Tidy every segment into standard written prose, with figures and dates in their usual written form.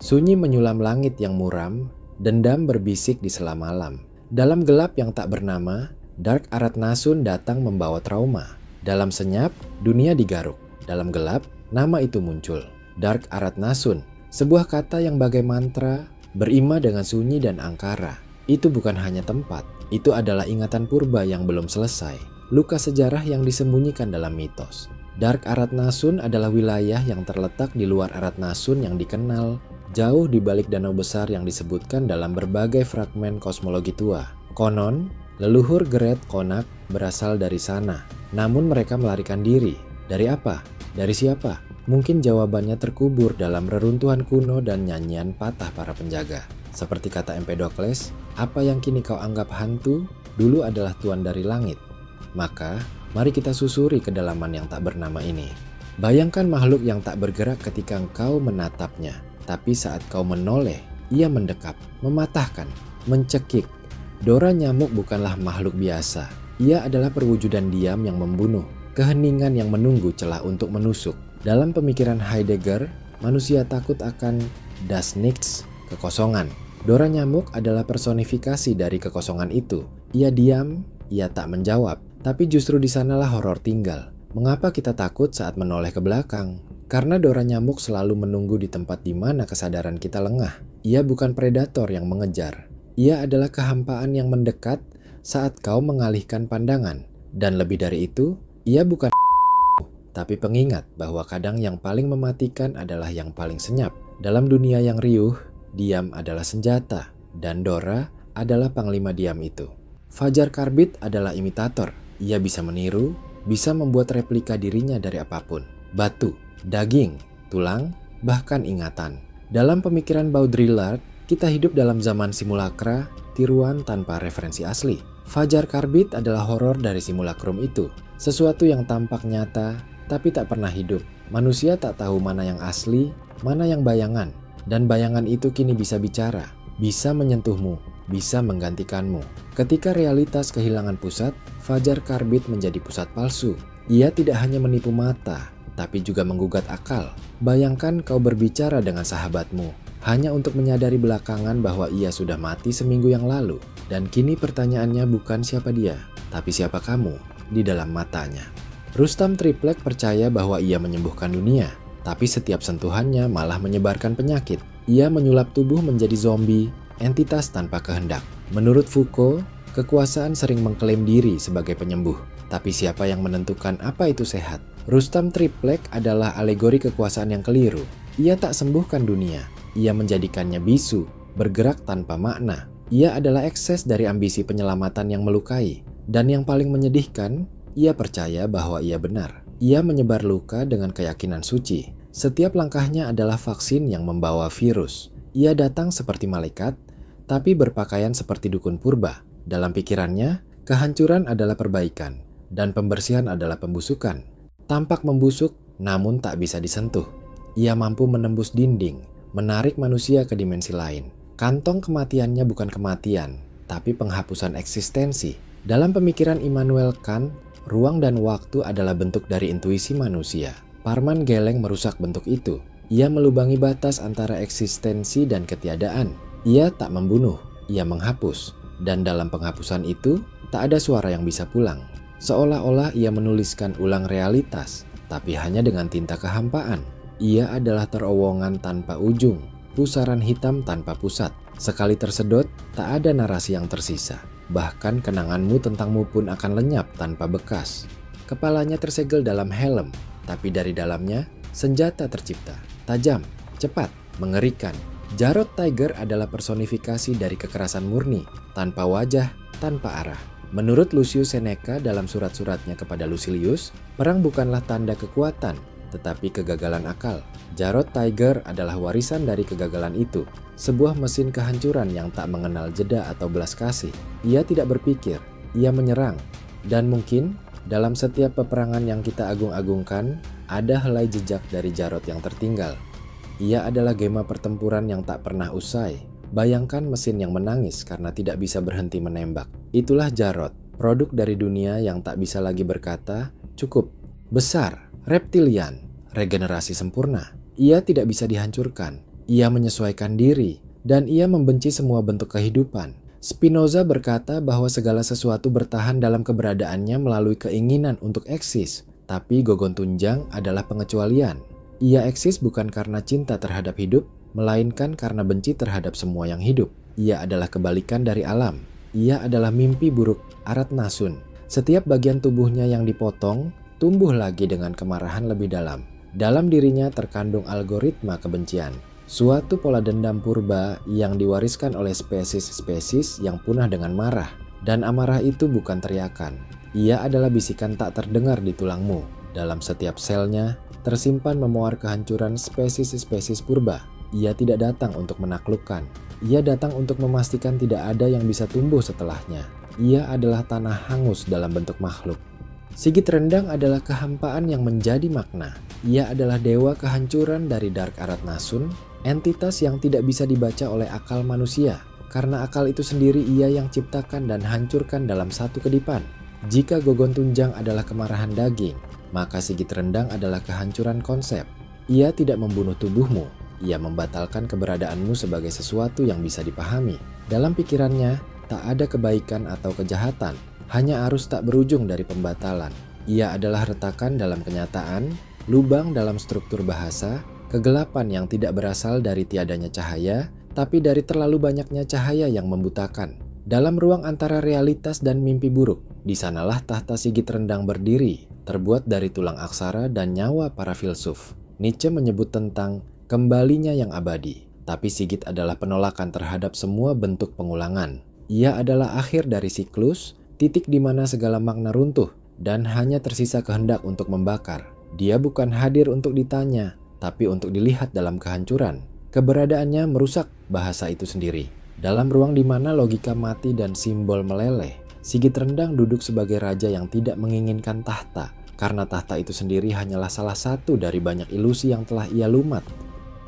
Sunyi menyulam langit yang muram, dendam berbisik di sela malam. Dalam gelap yang tak bernama, Dark Aratnasun datang membawa trauma. Dalam senyap, dunia digaruk. Dalam gelap, nama itu muncul. Dark Aratnasun, sebuah kata yang bagai mantra, berima dengan sunyi dan angkara. Itu bukan hanya tempat, itu adalah ingatan purba yang belum selesai. Luka sejarah yang disembunyikan dalam mitos. Dark Aratnasun adalah wilayah yang terletak di luar Aratnasun yang dikenal jauh di balik danau besar yang disebutkan dalam berbagai fragmen kosmologi tua. Konon, leluhur Geret Konak berasal dari sana. Namun mereka melarikan diri. Dari apa? Dari siapa? Mungkin jawabannya terkubur dalam reruntuhan kuno dan nyanyian patah para penjaga. Seperti kata Empedokles, apa yang kini kau anggap hantu, dulu adalah tuan dari langit. Maka, mari kita susuri kedalaman yang tak bernama ini. Bayangkan makhluk yang tak bergerak ketika engkau menatapnya. Tapi saat kau menoleh, ia mendekap, mematahkan, mencekik. Dora nyamuk bukanlah makhluk biasa. Ia adalah perwujudan diam yang membunuh, keheningan yang menunggu celah untuk menusuk. Dalam pemikiran Heidegger, manusia takut akan das Nichts, kekosongan. Dora nyamuk adalah personifikasi dari kekosongan itu. Ia diam, ia tak menjawab, tapi justru di sanalah horor tinggal. Mengapa kita takut saat menoleh ke belakang? Karena Dora nyamuk selalu menunggu di tempat di mana kesadaran kita lengah. Ia bukan predator yang mengejar. Ia adalah kehampaan yang mendekat saat kau mengalihkan pandangan. Dan lebih dari itu, ia bukan tapi pengingat bahwa kadang yang paling mematikan adalah yang paling senyap. Dalam dunia yang riuh, diam adalah senjata. Dan Dora adalah panglima diam itu. Fajar Karbit adalah imitator. Ia bisa meniru, bisa membuat replika dirinya dari apapun. Batu, daging, tulang, bahkan ingatan. Dalam pemikiran Baudrillard, kita hidup dalam zaman simulakra, tiruan tanpa referensi asli. Fajar Karbit adalah horor dari simulakrum itu. Sesuatu yang tampak nyata, tapi tak pernah hidup. Manusia tak tahu mana yang asli, mana yang bayangan. Dan bayangan itu kini bisa bicara, bisa menyentuhmu, bisa menggantikanmu. Ketika realitas kehilangan pusat, Fajar Karbit menjadi pusat palsu. Ia tidak hanya menipu mata, tapi juga menggugat akal. Bayangkan kau berbicara dengan sahabatmu, hanya untuk menyadari belakangan bahwa ia sudah mati seminggu yang lalu. Dan kini pertanyaannya bukan siapa dia, tapi siapa kamu di dalam matanya. Rustam Triplek percaya bahwa ia menyembuhkan dunia, tapi setiap sentuhannya malah menyebarkan penyakit. Ia menyulap tubuh menjadi zombie, entitas tanpa kehendak. Menurut Foucault, kekuasaan sering mengklaim diri sebagai penyembuh. Tapi siapa yang menentukan apa itu sehat? Rustam Triplek adalah alegori kekuasaan yang keliru. Ia tak sembuhkan dunia. Ia menjadikannya bisu, bergerak tanpa makna. Ia adalah ekses dari ambisi penyelamatan yang melukai. Dan yang paling menyedihkan, ia percaya bahwa ia benar. Ia menyebar luka dengan keyakinan suci. Setiap langkahnya adalah vaksin yang membawa virus. Ia datang seperti malaikat, tapi berpakaian seperti dukun purba. Dalam pikirannya, kehancuran adalah perbaikan, dan pembersihan adalah pembusukan. Tampak membusuk, namun tak bisa disentuh. Ia mampu menembus dinding, menarik manusia ke dimensi lain. Kantong kematiannya bukan kematian, tapi penghapusan eksistensi. Dalam pemikiran Immanuel Kant, ruang dan waktu adalah bentuk dari intuisi manusia. Parman Geleng merusak bentuk itu. Ia melubangi batas antara eksistensi dan ketiadaan. Ia tak membunuh, ia menghapus. Dan dalam penghapusan itu, tak ada suara yang bisa pulang. Seolah-olah ia menuliskan ulang realitas, tapi hanya dengan tinta kehampaan. Ia adalah terowongan tanpa ujung, pusaran hitam tanpa pusat. Sekali tersedot, tak ada narasi yang tersisa. Bahkan kenanganmu tentangmu pun akan lenyap tanpa bekas. Kepalanya tersegel dalam helm, tapi dari dalamnya senjata tercipta. Tajam, cepat, mengerikan. Jarod Tiger adalah personifikasi dari kekerasan murni, tanpa wajah, tanpa arah. Menurut Lucius Seneca dalam surat-suratnya kepada Lucilius, perang bukanlah tanda kekuatan, tetapi kegagalan akal. Jarod Tiger adalah warisan dari kegagalan itu. Sebuah mesin kehancuran yang tak mengenal jeda atau belas kasih. Ia tidak berpikir, ia menyerang. Dan mungkin dalam setiap peperangan yang kita agung-agungkan, ada helai jejak dari Jarod yang tertinggal. Ia adalah gema pertempuran yang tak pernah usai. Bayangkan mesin yang menangis karena tidak bisa berhenti menembak. Itulah Jarod, produk dari dunia yang tak bisa lagi berkata, cukup, besar, reptilian, regenerasi sempurna. Ia tidak bisa dihancurkan, Ia menyesuaikan diri, dan ia membenci semua bentuk kehidupan. Spinoza berkata bahwa segala sesuatu bertahan dalam keberadaannya melalui keinginan untuk eksis, tapi Gogon Tunjang adalah pengecualian. Ia eksis bukan karena cinta terhadap hidup, melainkan karena benci terhadap semua yang hidup. Ia adalah kebalikan dari alam. Ia adalah mimpi buruk Aratnasun. Setiap bagian tubuhnya yang dipotong, tumbuh lagi dengan kemarahan lebih dalam. Dalam dirinya terkandung algoritma kebencian. Suatu pola dendam purba yang diwariskan oleh spesies-spesies yang punah dengan marah. Dan amarah itu bukan teriakan. Ia adalah bisikan tak terdengar di tulangmu. Dalam setiap selnya, tersimpan memuar kehancuran spesies-spesies purba. Ia tidak datang untuk menaklukkan. Ia datang untuk memastikan tidak ada yang bisa tumbuh setelahnya. Ia adalah tanah hangus dalam bentuk makhluk. Sigit Rendang adalah kehampaan yang menjadi makna. Ia adalah dewa kehancuran dari Dark Aratnasun, entitas yang tidak bisa dibaca oleh akal manusia, karena akal itu sendiri ia yang ciptakan dan hancurkan dalam satu kedipan. Jika Gogon Tunjang adalah kemarahan daging, maka Sigit Rendang adalah kehancuran konsep. Ia tidak membunuh tubuhmu, ia membatalkan keberadaanmu sebagai sesuatu yang bisa dipahami. Dalam pikirannya, tak ada kebaikan atau kejahatan, hanya arus tak berujung dari pembatalan. Ia adalah retakan dalam kenyataan, lubang dalam struktur bahasa, kegelapan yang tidak berasal dari tiadanya cahaya, tapi dari terlalu banyaknya cahaya yang membutakan. Dalam ruang antara realitas dan mimpi buruk, di sanalah tahta Sigit Rendang berdiri, terbuat dari tulang aksara dan nyawa para filsuf. Nietzsche menyebut tentang kembalinya yang abadi, tapi Sigit adalah penolakan terhadap semua bentuk pengulangan. Ia adalah akhir dari siklus, titik di mana segala makna runtuh dan hanya tersisa kehendak untuk membakar. Dia bukan hadir untuk ditanya, tapi untuk dilihat dalam kehancuran. Keberadaannya merusak bahasa itu sendiri. Dalam ruang di mana logika mati dan simbol meleleh, Sigit Rendang duduk sebagai raja yang tidak menginginkan tahta, karena tahta itu sendiri hanyalah salah satu dari banyak ilusi yang telah ia lumat.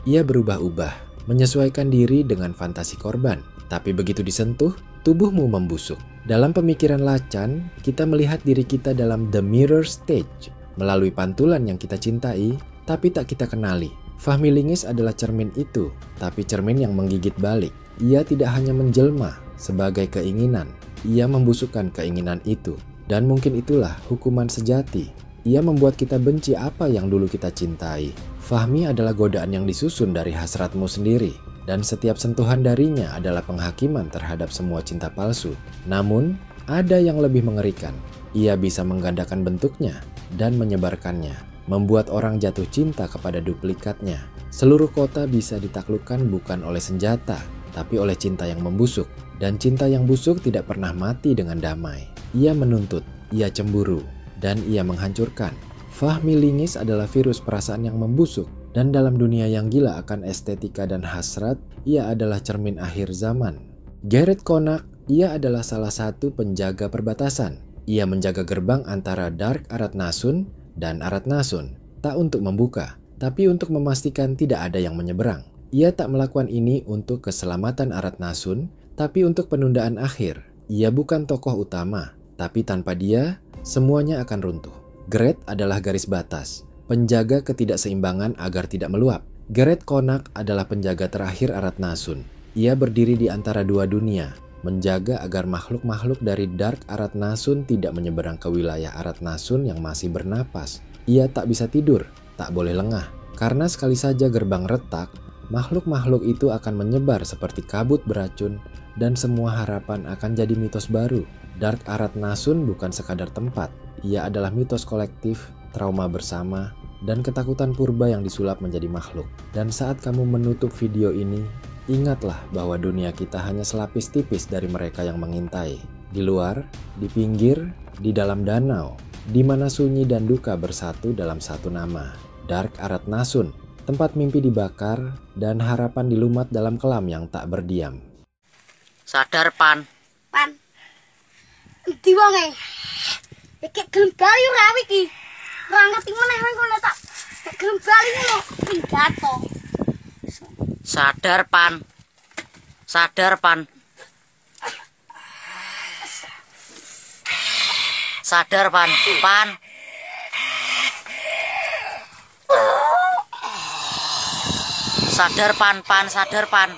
Ia berubah-ubah, menyesuaikan diri dengan fantasi korban, tapi begitu disentuh, tubuhmu membusuk. Dalam pemikiran Lacan, kita melihat diri kita dalam the mirror stage, melalui pantulan yang kita cintai, tapi tak kita kenali. Fahmi Lingis adalah cermin itu, tapi cermin yang menggigit balik. Ia tidak hanya menjelma sebagai keinginan, ia membusukkan keinginan itu. Dan mungkin itulah hukuman sejati. Ia membuat kita benci apa yang dulu kita cintai. Fahmi adalah godaan yang disusun dari hasratmu sendiri, dan setiap sentuhan darinya adalah penghakiman terhadap semua cinta palsu. Namun, ada yang lebih mengerikan. Ia bisa menggandakan bentuknya dan menyebarkannya, membuat orang jatuh cinta kepada duplikatnya. Seluruh kota bisa ditaklukkan bukan oleh senjata, tapi oleh cinta yang membusuk. Dan cinta yang busuk tidak pernah mati dengan damai. Ia menuntut, ia cemburu, dan ia menghancurkan. Fahmi Lingis adalah virus perasaan yang membusuk, dan dalam dunia yang gila akan estetika dan hasrat, ia adalah cermin akhir zaman. Gareth Conrad, ia adalah salah satu penjaga perbatasan. Ia menjaga gerbang antara Dark Aratnasun dan Aratnasun, tak untuk membuka, tapi untuk memastikan tidak ada yang menyeberang. Ia tak melakukan ini untuk keselamatan Aratnasun, tapi untuk penundaan akhir. Ia bukan tokoh utama, tapi tanpa dia, semuanya akan runtuh. Gareth adalah garis batas, penjaga ketidakseimbangan agar tidak meluap. Gareth Conrad adalah penjaga terakhir Aratnasun. Ia berdiri di antara dua dunia, menjaga agar makhluk-makhluk dari Dark Aratnasun tidak menyeberang ke wilayah Aratnasun yang masih bernapas. Ia tak bisa tidur, tak boleh lengah, karena sekali saja gerbang retak, makhluk-makhluk itu akan menyebar seperti kabut beracun, dan semua harapan akan jadi mitos baru. Dark Aratnasun bukan sekadar tempat, ia adalah mitos kolektif, trauma bersama, dan ketakutan purba yang disulap menjadi makhluk. Dan saat kamu menutup video ini, ingatlah bahwa dunia kita hanya selapis tipis dari mereka yang mengintai. Di luar, di pinggir, di dalam danau, di mana sunyi dan duka bersatu dalam satu nama, Dark Aratnasun. Tempat mimpi dibakar dan harapan dilumat dalam kelam yang tak berdiam. Sadar, Pan. Pan. Endi wonge? Iki gelem bali ora iki. Ora ngerti meneh kowe tak. Gelem bali ngono pidato. Sadar, Pan. Sadar, Pan. Sadar, Pan. Pan. Sadar pan, sadar pan.